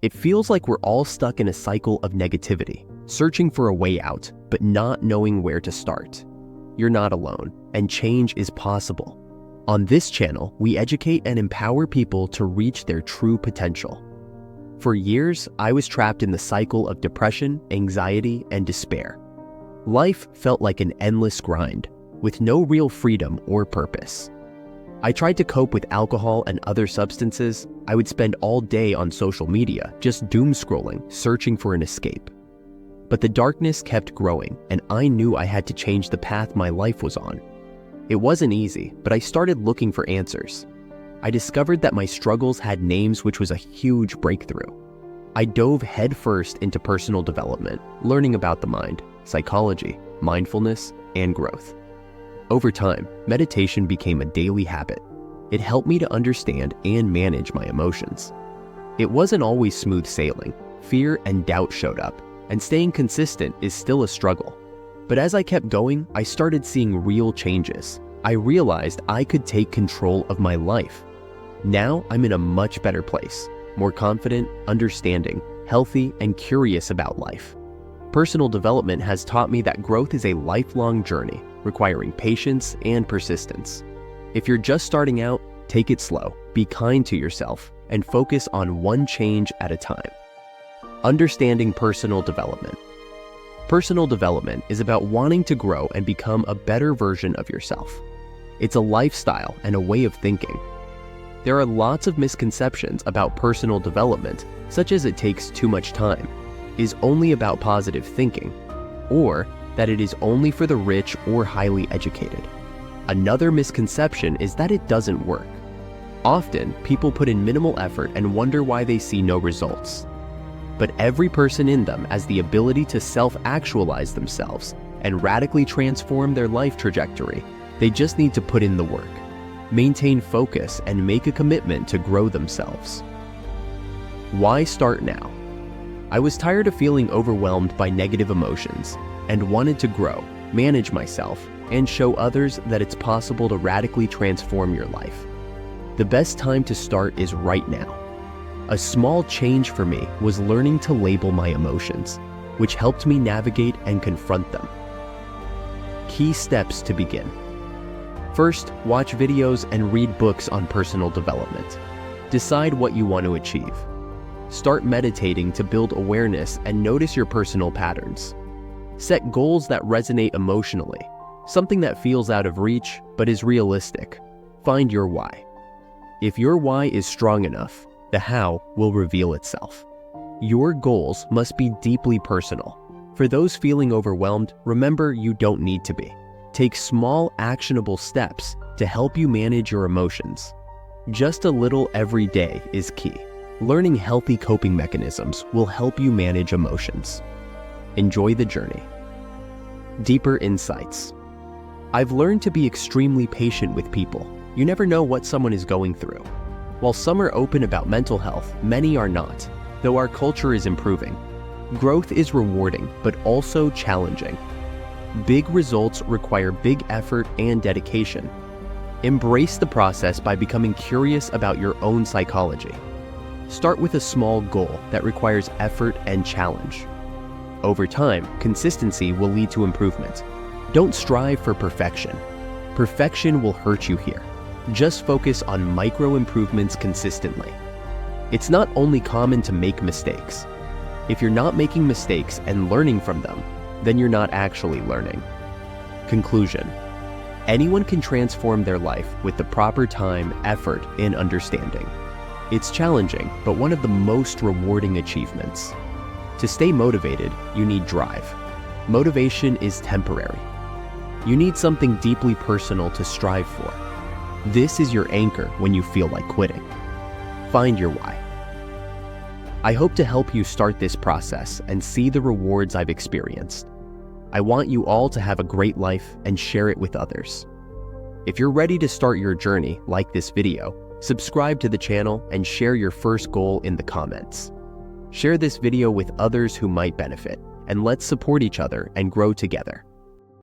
It feels like we're all stuck in a cycle of negativity, searching for a way out, but not knowing where to start. You're not alone, and change is possible. On this channel, we educate and empower people to reach their true potential. For years, I was trapped in the cycle of depression, anxiety, and despair. Life felt like an endless grind, with no real freedom or purpose. I tried to cope with alcohol and other substances. I would spend all day on social media, just doom scrolling, searching for an escape. But the darkness kept growing, and I knew I had to change the path my life was on. It wasn't easy, but I started looking for answers. I discovered that my struggles had names, which was a huge breakthrough. I dove headfirst into personal development, learning about the mind, psychology, mindfulness, and growth. Over time, meditation became a daily habit. It helped me to understand and manage my emotions. It wasn't always smooth sailing. Fear and doubt showed up, and staying consistent is still a struggle. But as I kept going, I started seeing real changes. I realized I could take control of my life. Now I'm in a much better place, more confident, understanding, healthy, and curious about life. Personal development has taught me that growth is a lifelong journey, requiring patience and persistence. If you're just starting out, take it slow, be kind to yourself, and focus on one change at a time. Understanding personal development. Personal development is about wanting to grow and become a better version of yourself. It's a lifestyle and a way of thinking. There are lots of misconceptions about personal development, such as it takes too much time, is only about positive thinking, or that it is only for the rich or highly educated. Another misconception is that it doesn't work. Often, people put in minimal effort and wonder why they see no results. But every person in them has the ability to self-actualize themselves and radically transform their life trajectory. They just need to put in the work, maintain focus, and make a commitment to grow themselves. Why start now? I was tired of feeling overwhelmed by negative emotions and wanted to grow, manage myself, and show others that it's possible to radically transform your life. The best time to start is right now. A small change for me was learning to label my emotions, which helped me navigate and confront them. Key steps to begin. First, watch videos and read books on personal development. Decide what you want to achieve. Start meditating to build awareness and notice your personal patterns. Set goals that resonate emotionally, something that feels out of reach but is realistic. Find your why. If your why is strong enough, the how will reveal itself. Your goals must be deeply personal. For those feeling overwhelmed, remember you don't need to be. Take small, actionable steps to help you manage your emotions. Just a little every day is key. Learning healthy coping mechanisms will help you manage emotions. Enjoy the journey. Deeper insights. I've learned to be extremely patient with people. You never know what someone is going through. While some are open about mental health, many are not, though our culture is improving. Growth is rewarding, but also challenging. Big results require big effort and dedication. Embrace the process by becoming curious about your own psychology. Start with a small goal that requires effort and challenge. Over time, consistency will lead to improvement. Don't strive for perfection. Perfection will hurt you here. Just focus on micro improvements consistently. It's not only common to make mistakes. If you're not making mistakes and learning from them, then you're not actually learning. Conclusion. Anyone can transform their life with the proper time, effort, and understanding. It's challenging, but one of the most rewarding achievements. To stay motivated, you need drive. Motivation is temporary. You need something deeply personal to strive for. This is your anchor when you feel like quitting. Find your why. I hope to help you start this process and see the rewards I've experienced. I want you all to have a great life and share it with others. If you're ready to start your journey, like this video, subscribe to the channel and share your first goal in the comments. Share this video with others who might benefit, and let's support each other and grow together.